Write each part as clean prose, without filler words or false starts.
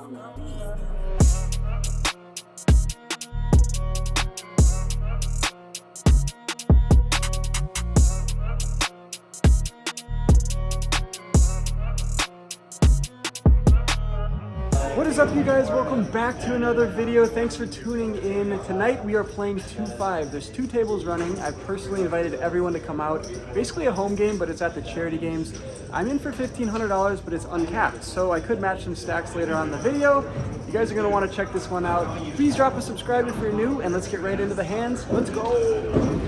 What is up, you guys? Welcome back to another video. Thanks for tuning in. Tonight we are playing 2-5. There's 2 tables running. I've personally invited everyone to come out. Basically a home game, but it's at the charity games. I'm in for $1,500, but it's uncapped, so I could match some stacks later on in the video. You guys are going to want to check this one out. Please drop a subscribe if you're new, and let's get right into the hands. Let's go!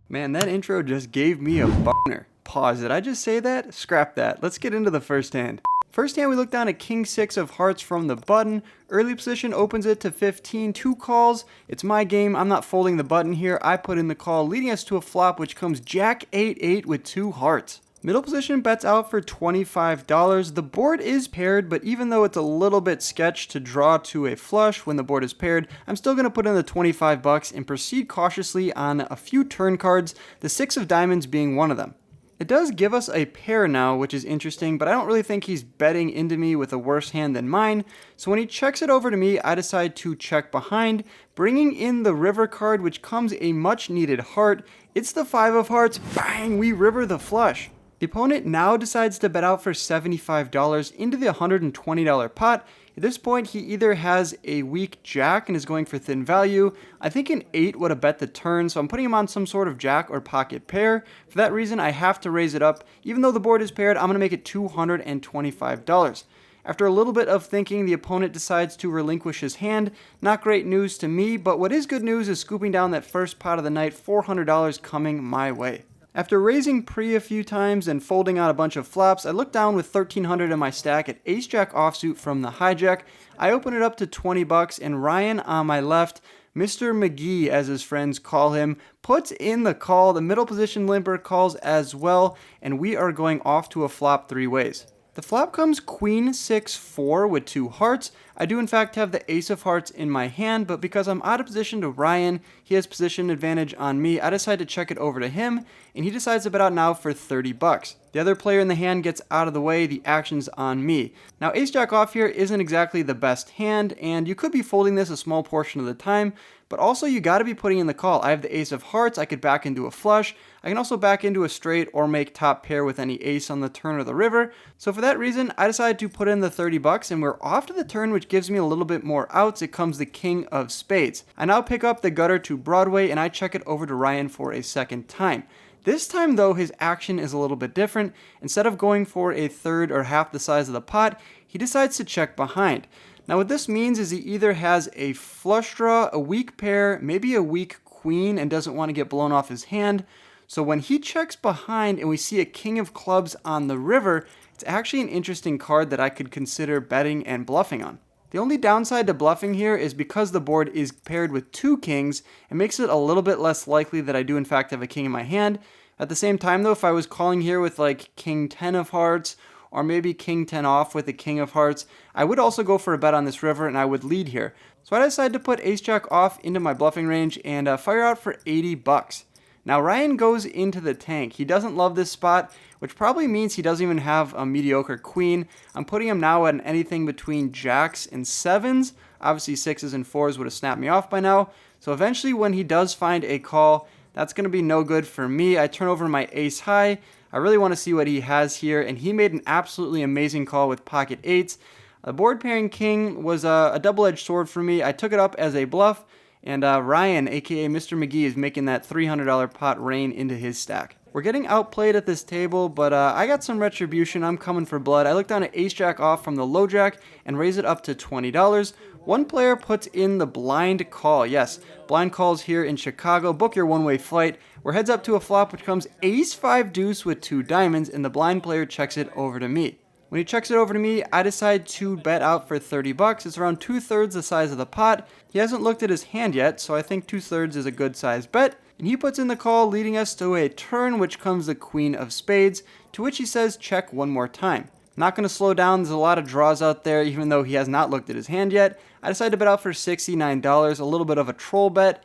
Man, that intro just gave me a boner. Pause. Did I just say that? Scrap that. Let's get into the first hand. First hand, we look down at King 6 of hearts from the button. Early position opens it to 15, 2 calls. It's my game. I'm not folding the button here. I put in the call, leading us to a flop, which comes Jack 8-8 with 2 hearts. Middle position bets out for $25. The board is paired, but even though it's a little bit sketch to draw to a flush when the board is paired, I'm still going to put in the $25 and proceed cautiously on a few turn cards, the 6 of diamonds being one of them. It does give us a pair now, which is interesting, but I don't really think he's betting into me with a worse hand than mine. So when he checks it over to me, I decide to check behind, bringing in the river card, which comes a much needed heart. It's the 5 of hearts. Bang! We river the flush. The opponent now decides to bet out for $75 into the $120 pot. At this point, he either has a weak jack and is going for thin value. I think an 8 would have bet the turn, so I'm putting him on some sort of jack or pocket pair. For that reason, I have to raise it up. Even though the board is paired, I'm going to make it $225. After a little bit of thinking, the opponent decides to relinquish his hand. Not great news to me, but what is good news is scooping down that first pot of the night, $400 coming my way. After raising pre a few times and folding out a bunch of flops, I look down with $1,300 in my stack at ace-jack offsuit from the hijack. I open it up to $20, and Ryan on my left, Mr. McGee as his friends call him, puts in the call. The middle position limper calls as well, and we are going off to a flop 3 ways. The flop comes Queen 6-4 with 2 hearts. I do in fact have the ace of hearts in my hand, but because I'm out of position to Ryan, he has position advantage on me, I decide to check it over to him, and he decides to bet out now for $30. The other player in the hand gets out of the way, the action's on me. Now ace-jack off here isn't exactly the best hand, and you could be folding this a small portion of the time, but also you gotta be putting in the call. I have the ace of hearts, I could back into a flush, I can also back into a straight or make top pair with any ace on the turn or the river. So for that reason, I decided to put in the $30 and we're off to the turn, which gives me a little bit more outs. It comes the king of spades. I now pick up the gutter to Broadway and I check it over to Ryan for a second time. This time though, his action is a little bit different. Instead of going for a third or half the size of the pot, he decides to check behind. Now what this means is he either has a flush draw, a weak pair, maybe a weak queen and doesn't want to get blown off his hand. So when he checks behind and we see a king of clubs on the river, it's actually an interesting card that I could consider betting and bluffing on. The only downside to bluffing here is because the board is paired with 2 kings, it makes it a little bit less likely that I do in fact have a king in my hand. At the same time though, if I was calling here with like king 10 of hearts, or maybe king 10 off with a king of hearts, I would also go for a bet on this river and I would lead here. So I decided to put ace-jack off into my bluffing range and fire out for $80. Now Ryan goes into the tank. He doesn't love this spot, which probably means he doesn't even have a mediocre queen. I'm putting him now at anything between jacks and 7s. Obviously 6s and 4s would have snapped me off by now. So eventually when he does find a call, that's going to be no good for me. I turn over my ace high. I really want to see what he has here, and he made an absolutely amazing call with pocket 8s. The board pairing king was a double-edged sword for me. I took it up as a bluff, and Ryan, aka Mr. McGee, is making that $300 pot rain into his stack. We're getting outplayed at this table, but I got some retribution. I'm coming for blood. I look down at ace-jack off from the low jack and raise it up to $20. One player puts in the blind call. Yes, blind calls here in Chicago. Book your one-way flight. We're heads up to a flop, which comes ace-5 deuce with 2 diamonds, and the blind player checks it over to me. When he checks it over to me, I decide to bet out for $30. It's around 2/3 the size of the pot. He hasn't looked at his hand yet, so I think 2/3 is a good size bet. And he puts in the call, leading us to a turn, which comes the queen of spades, to which he says check one more time. Not going to slow down. There's a lot of draws out there, even though he has not looked at his hand yet. I decided to bet out for $69, a little bit of a troll bet.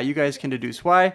You guys can deduce why.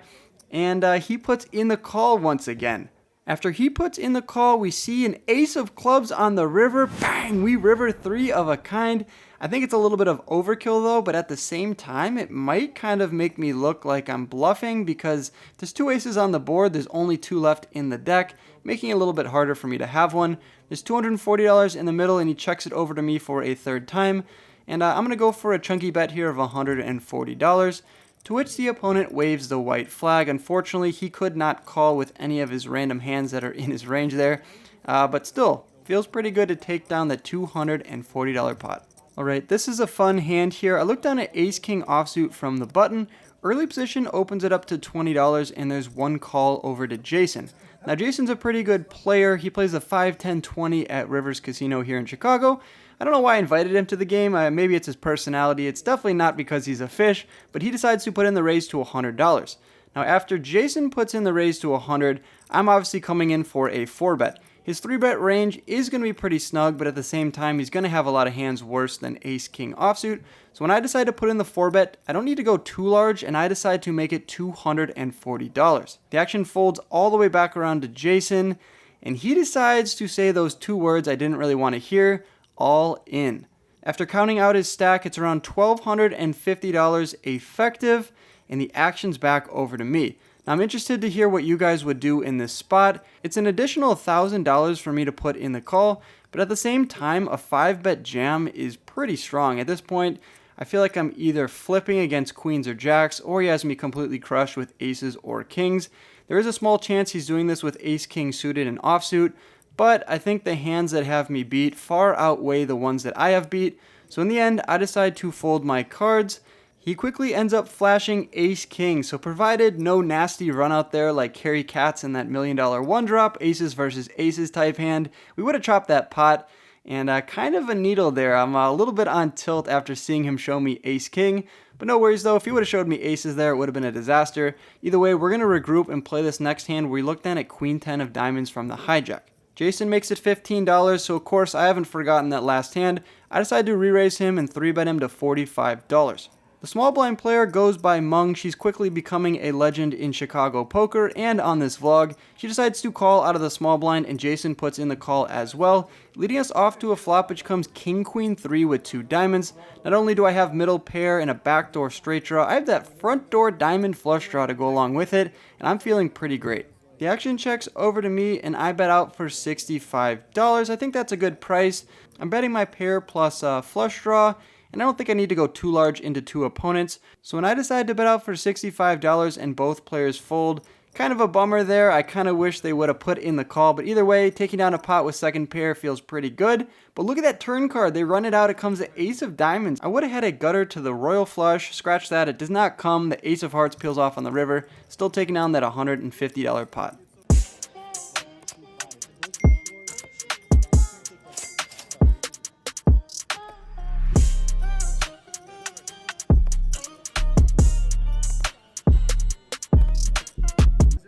And he puts in the call once again. After he puts in the call, we see an ace of clubs on the river. Bang! We river 3 of a kind. I think it's a little bit of overkill though, but at the same time, it might kind of make me look like I'm bluffing because there's 2 aces on the board. There's only 2 left in the deck, making it a little bit harder for me to have one. There's $240 in the middle, and he checks it over to me for a 3rd time. And I'm going to go for a chunky bet here of $140. To which the opponent waves the white flag. Unfortunately, he could not call with any of his random hands that are in his range there. But still, feels pretty good to take down the $240 pot. Alright, this is a fun hand here. I looked down at ace-king offsuit from the button. Early position opens it up to $20, and there's 1 call over to Jason. Now, Jason's a pretty good player. He plays the 5, 10, 20 at Rivers Casino here in Chicago. I don't know why I invited him to the game. Maybe it's his personality. It's definitely not because he's a fish, but he decides to put in the raise to $100. Now, after Jason puts in the raise to $100, I'm obviously coming in for a 4-bet. His 3-bet range is going to be pretty snug, but at the same time, he's going to have a lot of hands worse than ace-king offsuit. So when I decide to put in the 4-bet, I don't need to go too large, and I decide to make it $240. The action folds all the way back around to Jason, and he decides to say those 2 words I didn't really want to hear, all in. After counting out his stack, it's around $1,250 effective, and the action's back over to me. Now, I'm interested to hear what you guys would do in this spot. It's an additional $1,000 for me to put in the call, but at the same time, a 5-bet jam is pretty strong. At this point, I feel like I'm either flipping against queens or jacks, or he has me completely crushed with aces or kings. There is a small chance he's doing this with ace-king suited and offsuit, but I think the hands that have me beat far outweigh the ones that I have beat. So in the end, I decide to fold my cards. He quickly ends up flashing ace-king, so provided no nasty run out there like Carry Cats in that $1 million 1-drop, aces versus aces type hand, we would have chopped that pot. And kind of a needle there. I'm a little bit on tilt after seeing him show me ace-king. But no worries though, if he would have showed me aces there, it would have been a disaster. Either way, we're going to regroup and play this next hand where we look down at queen 10 of diamonds from the hijack. Jason makes it $15, so of course I haven't forgotten that last hand. I decide to re-raise him and 3-bet him to $45. The small blind player goes by Mung. She's quickly becoming a legend in Chicago poker and on this vlog. She decides to call out of the small blind, and Jason puts in the call as well, leading us off to a flop which comes king queen 3 with 2 diamonds. Not only do I have middle pair and a backdoor straight draw, I have that front door diamond flush draw to go along with it, and I'm feeling pretty great. The action checks over to me, and I bet out for $65. I think that's a good price. I'm betting my pair plus flush draw, and I don't think I need to go too large into 2 opponents. So when I decide to bet out for $65 and both players fold, kind of a bummer there. I kind of wish they would have put in the call, but either way, taking down a pot with second pair feels pretty good. But look at that turn card. They run it out. It comes the ace of diamonds. I would have had a gutter to the royal flush. Scratch that. It does not come. The ace of hearts peels off on the river. Still taking down that $150 pot.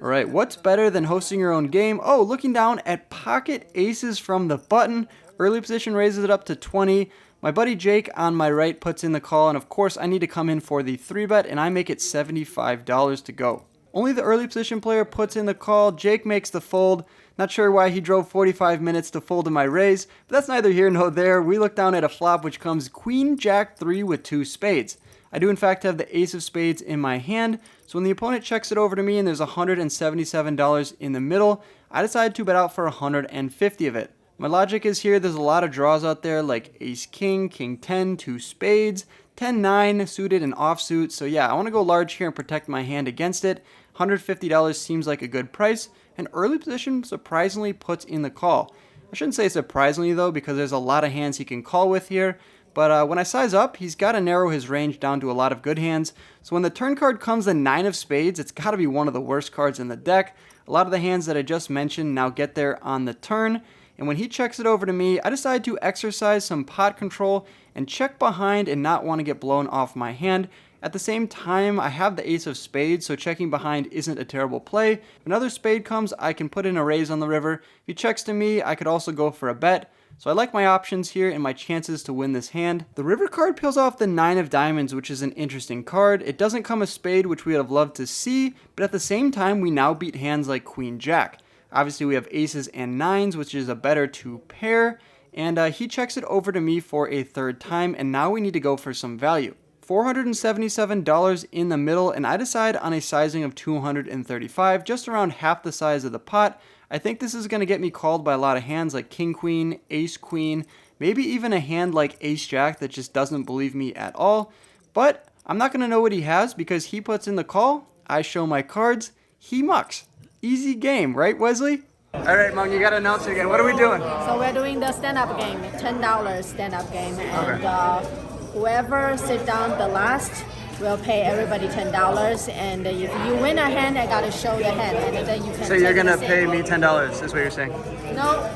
Alright, what's better than hosting your own game? Oh, looking down at pocket aces from the button. Early position raises it up to 20. My buddy Jake on my right puts in the call, and of course I need to come in for the 3-bet, and I make it $75 to go. Only the early position player puts in the call. Jake makes the fold. Not sure why he drove 45 minutes to fold in my raise, but that's neither here nor there. We look down at a flop which comes queen jack 3 with 2 spades. I do in fact have the ace of spades in my hand, so when the opponent checks it over to me and there's $177 in the middle, I decide to bet out for $150 of it. My logic is here, there's a lot of draws out there like ace king, king 10, 2 spades, 10-9 suited and offsuit, so yeah, I want to go large here and protect my hand against it. $150 seems like a good price, and early position surprisingly puts in the call. I shouldn't say surprisingly though, because there's a lot of hands he can call with here. But when I size up, he's got to narrow his range down to a lot of good hands. So when the turn card comes the 9 of spades, it's got to be one of the worst cards in the deck. A lot of the hands that I just mentioned now get there on the turn. And when he checks it over to me, I decide to exercise some pot control and check behind and not want to get blown off my hand. At the same time, I have the ace of spades, so checking behind isn't a terrible play. If another spade comes, I can put in a raise on the river. If he checks to me, I could also go for a bet. So I like my options here and my chances to win this hand. The river card peels off the 9 of diamonds, which is an interesting card. It doesn't come a spade, which we would have loved to see, but at the same time, we now beat hands like queen jack. Obviously, we have aces and nines, which is a better two pair. And he checks it over to me for a third time, and now we need to go for some value. $477 in the middle, and I decide on a sizing of 235, just around half the size of the pot. I think this is going to get me called by a lot of hands like king queen, ace queen, maybe even a hand like ace jack that just doesn't believe me at all. But I'm not going to know what he has because he puts in the call, I show my cards, he mucks. Easy game, right, Wesley? All right, Mung, you got to announce it again. What are we doing? So we're doing the stand-up game, $10 stand-up game, and whoever sit down the last will pay everybody $10. And if you win a hand, I gotta show the hand, and then you can. So you're gonna pay me $10? Is what you're saying? No.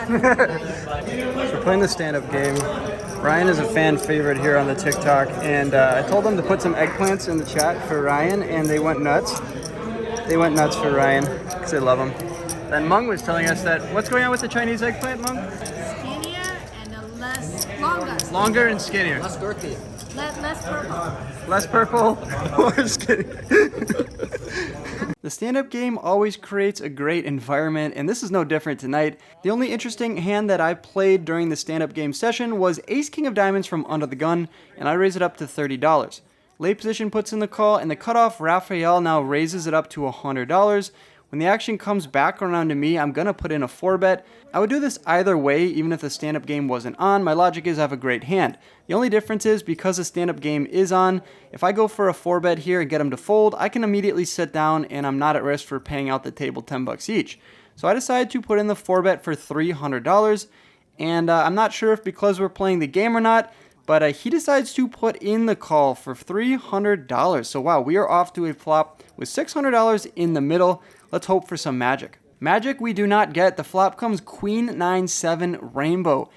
We're playing the stand-up game. Ryan is a fan favorite here on the TikTok, and I told them to put some eggplants in the chat for Ryan, and they went nuts. They went nuts for Ryan because they love him. Then Mung was telling us that what's going on with the Chinese eggplant, Mung? Skinnier and longer. Longer and skinnier. Less girthy. Less purple. Less purple or skinny. The stand-up game always creates a great environment, and this is no different tonight. The only interesting hand that I played during the stand-up game session was Ace King of Diamonds from under the gun, and I raised it up to $30. Late position puts in the call, and the cutoff Raphael now raises it up to $100. When the action comes back around to me, I'm going to put in a 4-bet. I would do this either way, even if the stand-up game wasn't on. My logic is I have a great hand. The only difference is because the stand-up game is on, if I go for a 4-bet here and get him to fold, I can immediately sit down and I'm not at risk for paying out the table $10 each. So I decided to put in the 4-bet for $300, and I'm not sure if because we're playing the game or not, but he decides to put in the call for $300. So wow, we are off to a flop with $600 in the middle. Let's hope for some magic. Magic we do not get. The flop comes Queen 9-7 Rainbow.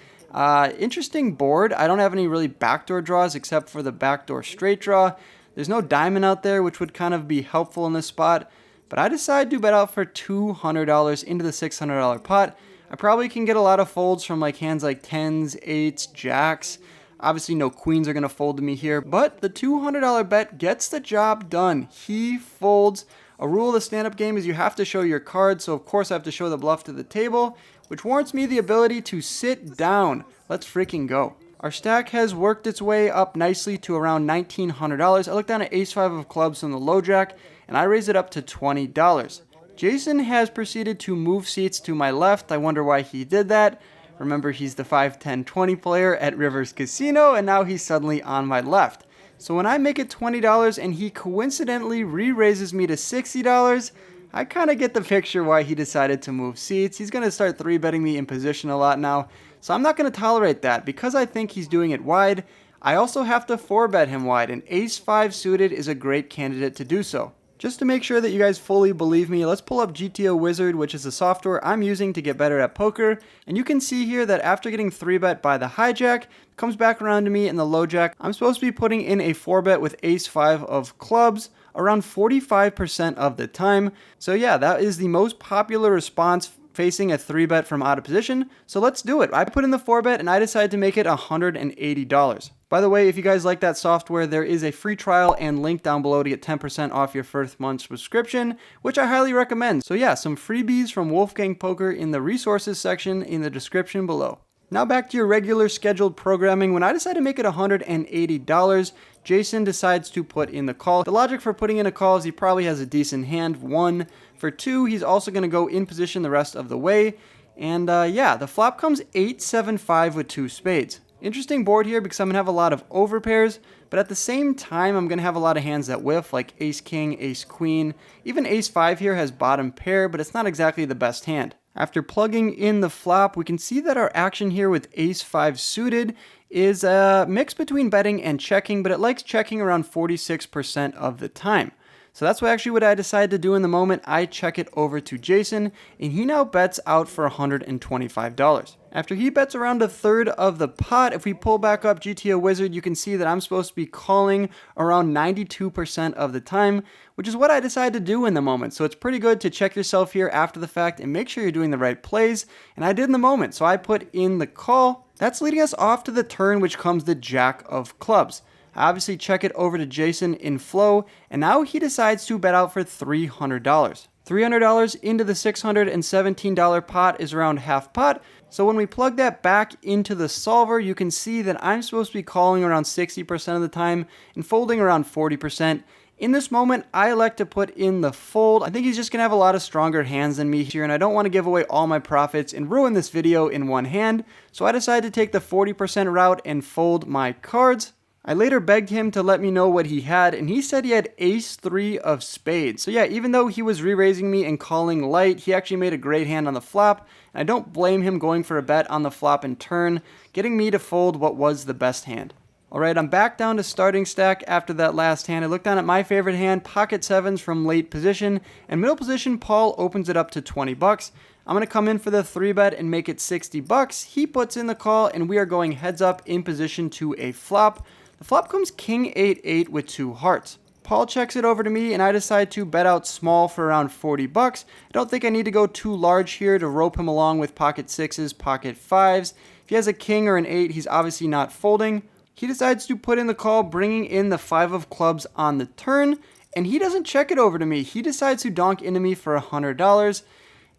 Interesting board. I don't have any really backdoor draws except for the backdoor straight draw. There's no diamond out there, which would kind of be helpful in this spot. But I decide to bet out for $200 into the $600 pot. I probably can get a lot of folds from like hands like 10s, 8s, jacks. Obviously no queens are going to fold to me here, but the $200 bet gets the job done. He folds. A rule of the stand-up game is you have to show your cards, so of course I have to show the bluff to the table, which warrants me the ability to sit down. Let's freaking go. Our stack has worked its way up nicely to around $1,900. I look down at ace-5 of clubs from the low jack, and I raise it up to $20. Jason has proceeded to move seats to my left. I wonder why he did that. Remember, he's the 5, 10, 20 player at Rivers Casino, and now he's suddenly on my left. So when I make it $20 and he coincidentally re-raises me to $60, I kind of get the picture why he decided to move seats. He's going to start 3-betting me in position a lot now, so I'm not going to tolerate that. Because I think he's doing it wide, I also have to 4-bet him wide, and ace-5 suited is a great candidate to do so. Just to make sure that you guys fully believe me, let's pull up GTO Wizard, which is the software I'm using to get better at poker. And you can see here that after getting 3-bet by the hijack, comes back around to me in the low jack. I'm supposed to be putting in a 4-bet with ace-5 of clubs around 45% of the time. So yeah, that is the most popular response facing a 3-bet from out of position. So let's do it. I put in the 4-bet and I decided to make it $180. By the way, if you guys like that software, there is a free trial and link down below to get 10% off your first month subscription, which I highly recommend. So yeah, some freebies from Wolfgang Poker in the resources section in the description below. Now back to your regular scheduled programming. When I decide to make it $180, Jason decides to put in the call. The logic for putting in a call is he probably has a decent hand, 1. For 2, he's also going to go in position the rest of the way. And yeah, the flop comes 8-7-5 with 2 spades. Interesting board here because I'm going to have a lot of overpairs, but at the same time, I'm going to have a lot of hands that whiff, like ace-king, ace-queen. Even ace-5 here has bottom pair, but it's not exactly the best hand. After plugging in the flop, we can see that our action here with ace-5 suited is a mix between betting and checking, but it likes checking around 46% of the time. So that's actually what I decided to do in the moment. I check it over to Jason, and he now bets out for $125. After he bets around a third of the pot, if we pull back up GTO Wizard, you can see that I'm supposed to be calling around 92% of the time, which is what I decided to do in the moment. So it's pretty good to check yourself here after the fact and make sure you're doing the right plays, and I did in the moment. So I put in the call. That's leading us off to the turn, which comes the jack of clubs. I obviously check it over to Jason in flow, and now he decides to bet out for $300. $300 into the $617 pot is around half pot. So when we plug that back into the solver, you can see that I'm supposed to be calling around 60% of the time and folding around 40%. In this moment, I elect to put in the fold. I think he's just going to have a lot of stronger hands than me here, and I don't want to give away all my profits and ruin this video in one hand. So I decided to take the 40% route and fold my cards. I later begged him to let me know what he had, and he said he had ace-3 of spades. So yeah, even though he was re-raising me and calling light, he actually made a great hand on the flop, and I don't blame him going for a bet on the flop and turn, getting me to fold what was the best hand. Alright, I'm back down to starting stack after that last hand. I looked down at my favorite hand, pocket sevens from late position, and middle position, Paul opens it up to 20 bucks. I'm going to come in for the 3-bet and make it 60 bucks. He puts in the call, and we are going heads up in position to a flop. The flop comes king 8-8 with 2 hearts. Paul checks it over to me, and I decide to bet out small for around 40 bucks. I don't think I need to go too large here to rope him along with pocket 6s, pocket 5s. If he has a king or an 8, he's obviously not folding. He decides to put in the call, bringing in the 5 of clubs on the turn, and he doesn't check it over to me. He decides to donk into me for $100.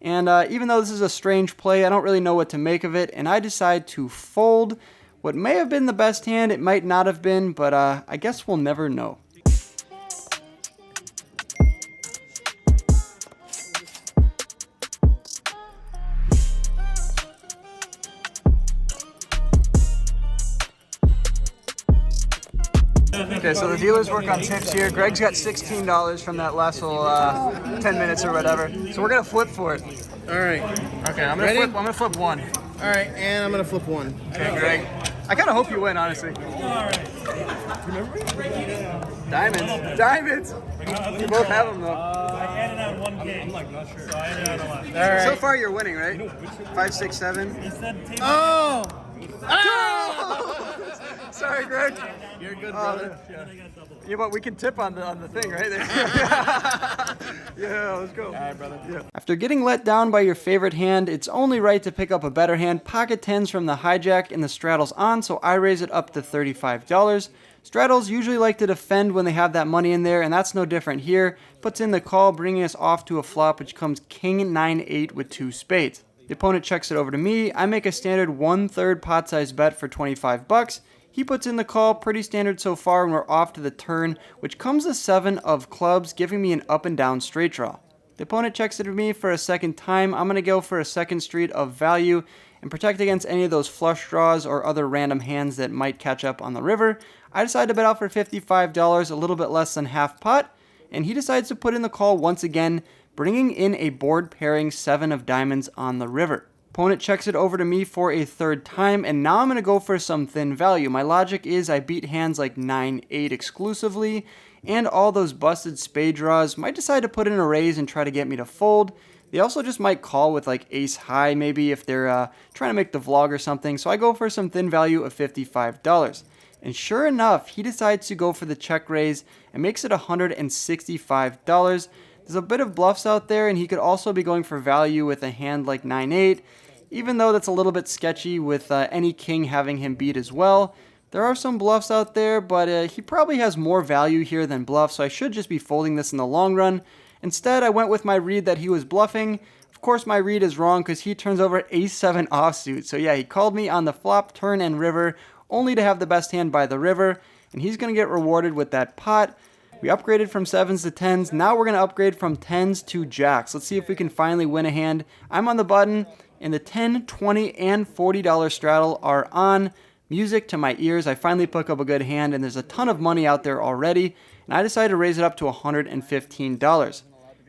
And even though this is a strange play, I don't really know what to make of it, and I decide to fold. What may have been the best hand, it might not have been, but I guess we'll never know. Okay, so the dealers work on tips here. Greg's got $16 from that last little 10 minutes or whatever. So we're gonna flip for it. All right. Okay, I'm gonna flip 1. All right, and I'm gonna flip 1. Okay, Greg. I kind of hope you win, honestly. Diamonds. You both have them though. I added on 1 game. I'm not sure. So I added on a lot. All right. So far you're winning, right? 5, 6, 7. He said table. Oh! Sorry, Greg. You're good, brother. Yeah, but we can tip on the thing, right? Yeah, let's go. All right, brother. Yeah. After getting let down by your favorite hand, it's only right to pick up a better hand. Pocket 10s from the hijack and the straddle's on, so I raise it up to $35. Straddles usually like to defend when they have that money in there, and that's no different here. Puts in the call, bringing us off to a flop, which comes king 9-8 with 2 spades. The opponent checks it over to me. I make a standard 1/3 pot size bet for 25 bucks. He puts in the call, pretty standard so far, and we're off to the turn, which comes a 7 of clubs, giving me an up and down straight draw. The opponent checks it to me for a second time. I'm going to go for a second street of value and protect against any of those flush draws or other random hands that might catch up on the river. I decide to bet out for $55, a little bit less than half pot, and he decides to put in the call once again, bringing in a board pairing 7 of diamonds on the river. Opponent checks it over to me for a 3rd time, and now I'm going to go for some thin value. My logic is I beat hands like 9-8 exclusively, and all those busted spade draws might decide to put in a raise and try to get me to fold. They also just might call with like ace high maybe if they're trying to make the vlog or something, so I go for some thin value of $55. And sure enough, he decides to go for the check raise and makes it $165. There's a bit of bluffs out there, and he could also be going for value with a hand like 9-8, even though that's a little bit sketchy with any king having him beat as well. There are some bluffs out there, but he probably has more value here than bluff, so I should just be folding this in the long run. Instead, I went with my read that he was bluffing. Of course, my read is wrong because he turns over ace-7 offsuit. So yeah, he called me on the flop, turn, and river, only to have the best hand by the river, and he's going to get rewarded with that pot. We upgraded from 7s to 10s. Now we're going to upgrade from 10s to jacks. Let's see if we can finally win a hand. I'm on the button, and the $10, $20, and $40 straddle are on. Music to my ears. I finally pick up a good hand, and there's a ton of money out there already, and I decided to raise it up to $115.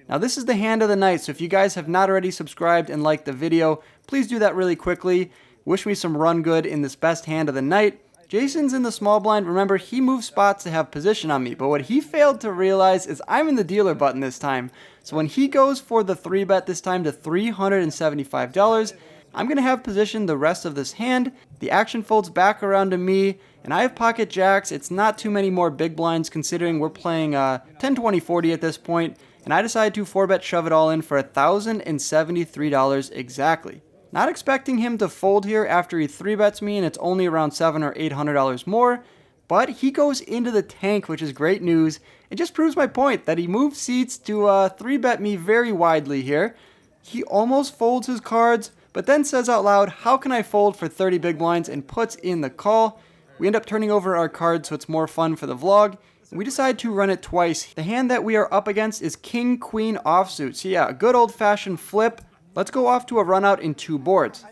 Now this is the hand of the night, so if you guys have not already subscribed and liked the video, please do that really quickly. Wish me some run good in this best hand of the night. Jason's in the small blind. Remember, he moved spots to have position on me, but what he failed to realize is I'm in the dealer button this time. So when he goes for the 3-bet this time to $375, I'm going to have position the rest of this hand. The action folds back around to me, and I have pocket jacks. It's not too many more big blinds considering we're playing 10, 20, 40 at this point, and I decide to 4-bet shove it all in for $1,073 exactly. Not expecting him to fold here after he 3-bets me and it's only around $700 or $800 more, but he goes into the tank, which is great news. It just proves my point that he moved seats to 3-bet me very widely here. He almost folds his cards, but then says out loud, how can I fold for 30 big blinds, and puts in the call. We end up turning over our cards so it's more fun for the vlog. We decide to run it twice. The hand that we are up against is King Queen offsuit. So yeah, a good old-fashioned flip. Let's go off to a run out in 2 boards.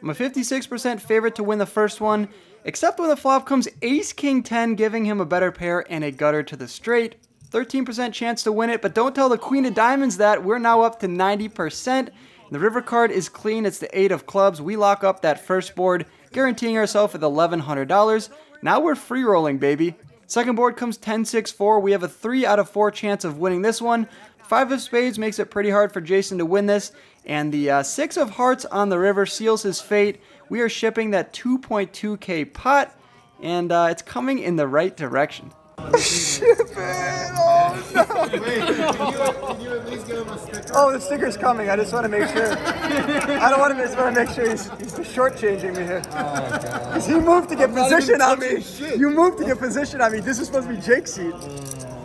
I'm a 56% favorite to win the first one, except when the flop comes Ace King 10, giving him a better pair and a gutter to the straight. 13% chance to win it, but don't tell the Queen of Diamonds that. We're now up to 90%. The river card is clean. It's the 8 of clubs. We lock up that first board, guaranteeing ourselves with $1,100. Now we're free rolling, baby. Second board comes 10-6-4. We have a 3 out of 4 chance of winning this one. 5 of spades makes it pretty hard for Jason to win this. And the 6 of hearts on the river seals his fate. We are shipping that 2.2K pot, and it's coming in the right direction. Ship it! Oh no! Can you at least give him a sticker? Oh, the sticker's coming. I just want to make sure. I don't want to just want to make sure he's shortchanging me here. Oh, God. Because he moved to get position on me. Shit. You moved to get position on me. This is supposed to be Jake's seat.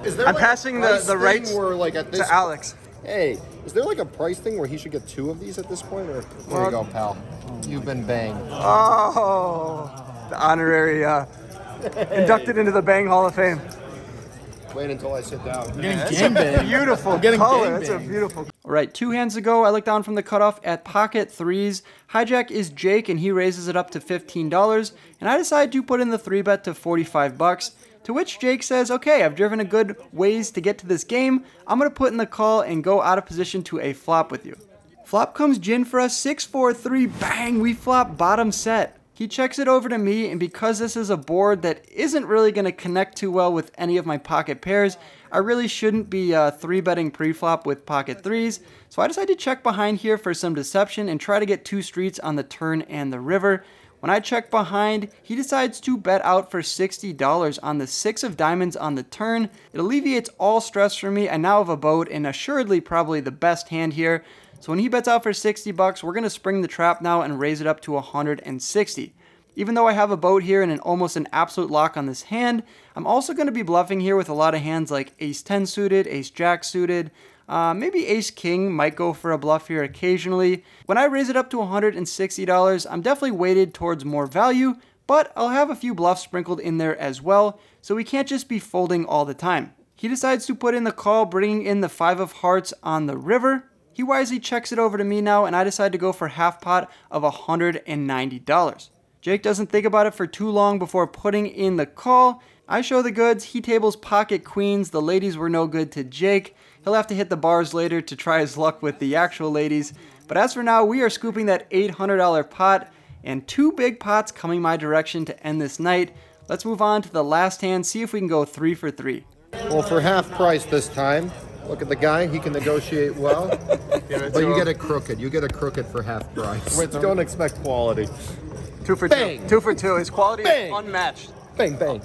Is there I'm like passing the rights where, like, at this to Alex. Hey, is there like a price thing where he should get 2 of these at this point? Or there you go, pal. You've been banged. Oh, the honorary inducted into the Bang Hall of Fame. Wait until I sit down. That's a beautiful color. That's a beautiful. All right, 2 hands ago, I look down from the cutoff at pocket 3s. Hijack is Jake, and he raises it up to $15. And I decide to put in the 3-bet to $45. To which Jake says, okay, I've driven a good ways to get to this game. I'm going to put in the call and go out of position to a flop with you. Flop comes Jin for us, 6-4-3, bang, we flop bottom set. He checks it over to me, and because this is a board that isn't really going to connect too well with any of my pocket pairs, I really shouldn't be 3-betting pre-flop with pocket 3s. So I decided to check behind here for some deception and try to get 2 streets on the turn and the river. When I check behind, he decides to bet out for $60 on the 6 of diamonds on the turn. It alleviates all stress for me. I now have a boat and assuredly probably the best hand here. So when he bets out for $60, we're going to spring the trap now and raise it up to $160. Even though I have a boat here and almost an absolute lock on this hand, I'm also going to be bluffing here with a lot of hands like Ace-10 suited, Ace-Jack suited, maybe Ace-King might go for a bluff here occasionally. When I raise it up to $160, I'm definitely weighted towards more value, but I'll have a few bluffs sprinkled in there as well, so we can't just be folding all the time. He decides to put in the call, bringing in the 5 of hearts on the river. He wisely checks it over to me now, and I decide to go for half pot of $190. Jake doesn't think about it for too long before putting in the call. I show the goods, he tables pocket queens, the ladies were no good to Jake. He'll have to hit the bars later to try his luck with the actual ladies. But as for now, we are scooping that $800 pot, and 2 big pots coming my direction to end this night. Let's move on to the last hand, see if we can go 3 for 3. Well, for half price this time. Look at the guy, he can negotiate well. But you get it crooked. You get a crooked for half price. Wait, don't expect quality. 2 for 2. 2 for 2. His quality is unmatched. Bang, bang.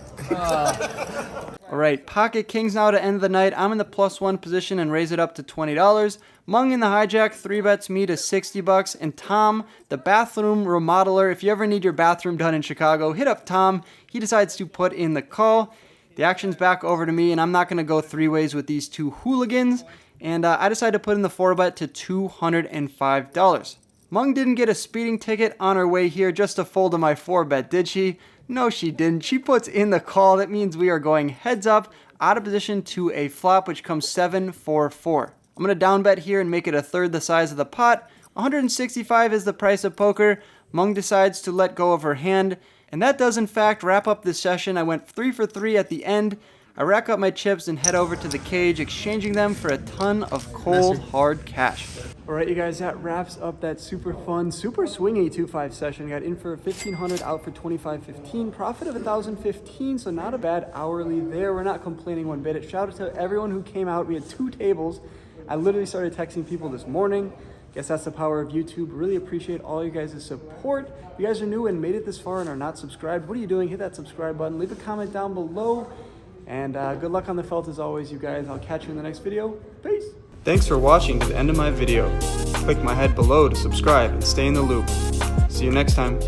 All right, pocket kings now to end the night. I'm in the +1 position and raise it up to $20. Mung in the hijack 3-bets me to $60. And Tom, the bathroom remodeler, if you ever need your bathroom done in Chicago, hit up Tom. He decides to put in the call. The action's back over to me, and I'm not going to go 3 ways with these 2 hooligans. And I decided to put in the 4-bet to $205. Mung didn't get a speeding ticket on her way here just to fold to my 4-bet, did she? No, she didn't. She puts in the call. That means we are going heads up, out of position to a flop, which comes 7-4-4. I'm going to down bet here and make it a third the size of the pot. 165 is the price of poker. Mung decides to let go of her hand. And that does in fact wrap up this session. I went 3 for 3 at the end. I rack up my chips and head over to the cage, exchanging them for a ton of cold, hard cash. All right, you guys, that wraps up that super fun, super swingy 2-5 session. Got in for $1,500, out for $2,515, profit of $1,015, so not a bad hourly there. We're not complaining one bit. Shout out to everyone who came out. We had 2 tables. I literally started texting people this morning. Guess that's the power of YouTube. Really appreciate all you guys' support. If you guys are new and made it this far and are not subscribed, what are you doing? Hit that subscribe button. Leave a comment down below. And good luck on the felt as always, you guys. I'll catch you in the next video. Peace. Thanks for watching to the end of my video. Click my head below to subscribe and stay in the loop. See you next time.